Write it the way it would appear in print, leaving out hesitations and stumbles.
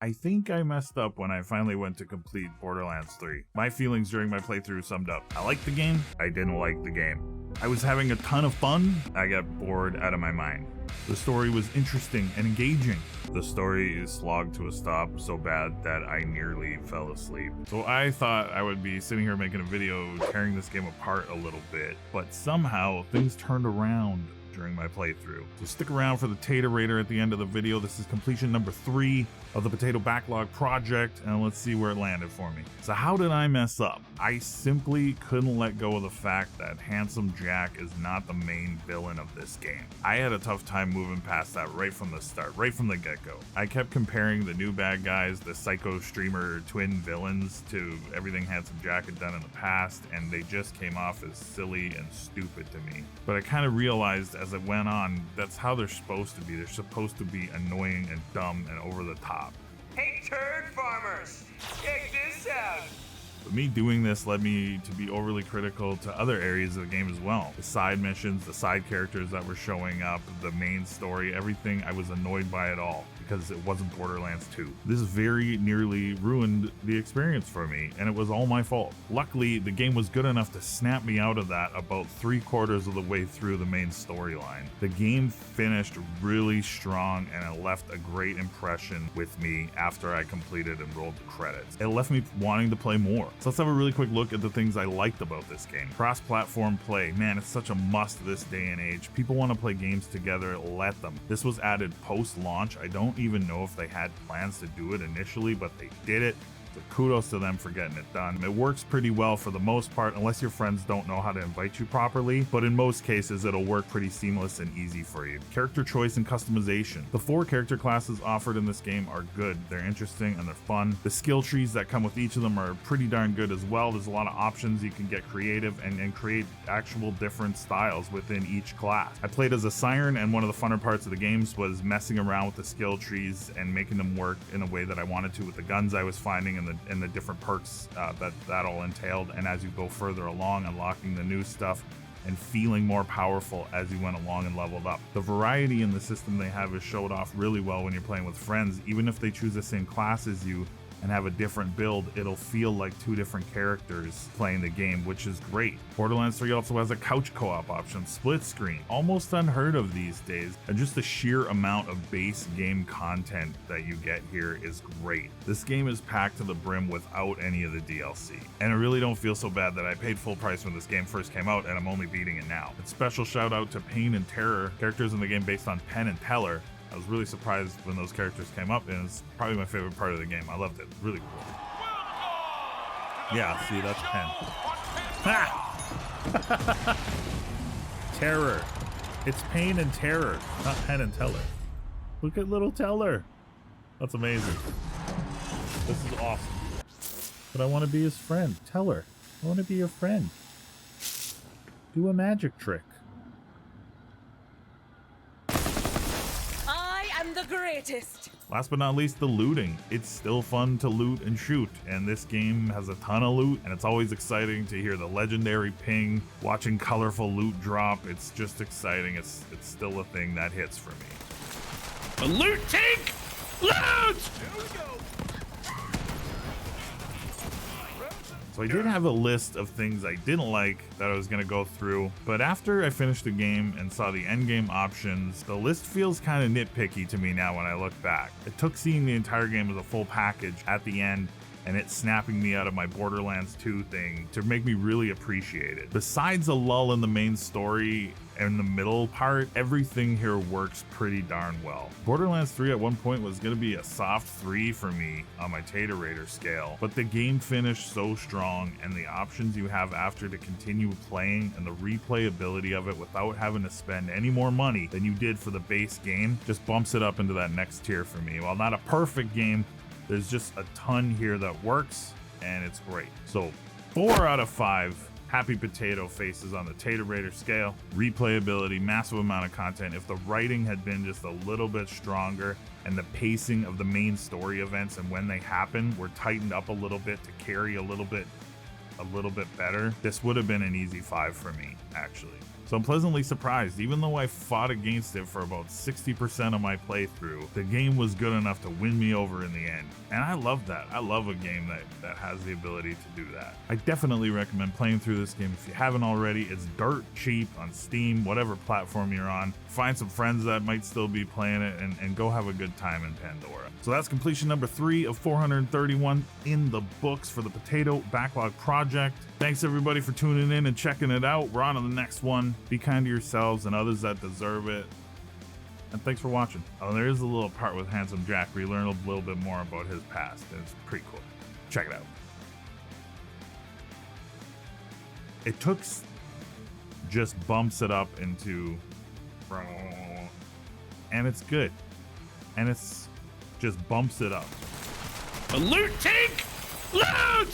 I think I messed up when I finally went to complete Borderlands 3. My feelings during my playthrough summed up. I liked the game, I didn't like the game. I was having a ton of fun, I got bored out of my mind. The story was interesting and engaging. The story is slogged to a stop so bad that I nearly fell asleep. So I thought I would be sitting here making a video tearing this game apart a little bit, but somehow things turned around during my playthrough. So stick around for the Taterator at the end of the video. This is completion number 3 of the Potato Backlog project, and let's see where it landed for me. So how did I mess up? I simply couldn't let go of the fact that Handsome Jack is not the main villain of this game. I had a tough time moving past that right from the start, right from the get-go. I kept comparing the new bad guys, the psycho streamer twin villains, to everything Handsome Jack had done in the past, and they just came off as silly and stupid to me. But I kind of realized as it went on, that's how they're supposed to be. They're supposed to be annoying and dumb and over the top. Hey, turd farmers, check this out. But me doing this led me to be overly critical to other areas of the game as well. The side missions, the side characters that were showing up, the main story, everything, I was annoyed by it all because it wasn't Borderlands 2. This very nearly ruined the experience for me, and it was all my fault. Luckily, the game was good enough to snap me out of that about 3/4 of the way through the main storyline. The game finished really strong, and it left a great impression with me after I completed and rolled the credits. It left me wanting to play more. So let's have a really quick look at the things I liked about this game. Cross-platform play. Man, it's such a must this day and age. People want to play games together, let them. This was added post-launch. I don't even know if they had plans to do it initially, but they did it. So kudos to them for getting it done. It works pretty well for the most part, unless your friends don't know how to invite you properly, but in most cases it'll work pretty seamless and easy for you. Character choice and customization. The 4 character classes offered in this game are good. They're interesting and they're fun. The skill trees that come with each of them are pretty darn good as well. There's a lot of options. You can get creative and create actual different styles within each class. I played as a Siren, and one of the funner parts of the games was messing around with the skill trees and making them work in a way that I wanted to with the guns I was finding and the different perks that all entailed, and as you go further along, unlocking the new stuff and feeling more powerful as you went along and leveled up. The variety in the system they have is showed off really well when you're playing with friends. Even if they choose the same class as you and have a different build, it'll feel like 2 different characters playing the game, which is great. Borderlands 3 also has a couch co-op option, split screen, almost unheard of these days, and just the sheer amount of base game content that you get here is great. This game is packed to the brim without any of the DLC, and I really don't feel so bad that I paid full price when this game first came out and I'm only beating it now. A special shout out to Pain and Terror, characters in the game based on Penn and Teller. I was really surprised when those characters came up, and it's probably my favorite part of the game. I loved it. Really cool. Yeah, see, that's Penn. Ha! Terror. It's Pain and Terror, not Penn and Teller. Look at little Teller. That's amazing. This is awesome. But I want to be his friend. Teller, I want to be your friend. Do a magic trick. I'm the greatest. Last but not least, the looting. It's still fun to loot and shoot, and this game has a ton of loot, and it's always exciting to hear the legendary ping, watching colorful loot drop. It's just exciting. It's still a thing that hits for me. The loot tank! Loot! Here we go. So I did have a list of things I didn't like that I was going to go through, but after I finished the game and saw the endgame options, the list feels kind of nitpicky to me now when I look back. It took seeing the entire game as a full package at the end and it snapping me out of my Borderlands 2 thing to make me really appreciate it. Besides a lull in the main story and the middle part, everything here works pretty darn well. Borderlands 3 at one point was going to be a soft 3 for me on my Taterator scale, but the game finished so strong, and the options you have after to continue playing and the replayability of it without having to spend any more money than you did for the base game just bumps it up into that next tier for me. While not a perfect game, there's just a ton here that works, and it's great. So 4 out of 5 happy potato faces on the Taterator scale. Replayability, massive amount of content. If the writing had been just a little bit stronger and the pacing of the main story events and when they happen were tightened up a little bit to carry a little bit better, this would have been an easy 5 for me, actually. So I'm pleasantly surprised. Even though I fought against it for about 60% of my playthrough, the game was good enough to win me over in the end. And I love that. I love a game that has the ability to do that. I definitely recommend playing through this game if you haven't already. It's dirt cheap on Steam, whatever platform you're on. Find some friends that might still be playing it and go have a good time in Pandora. So that's completion number 3 of 431 in the books for the Potato Backlog Project. Thanks everybody for tuning in and checking it out. We're on to the next one. Be kind to yourselves and others that deserve it. And thanks for watching. Oh, there is a little part with Handsome Jack where you learn a little bit more about his past. It's pretty cool. Check it out. It took just bumps it up into, and it's good. And it's just bumps it up. A loot tank! Loot!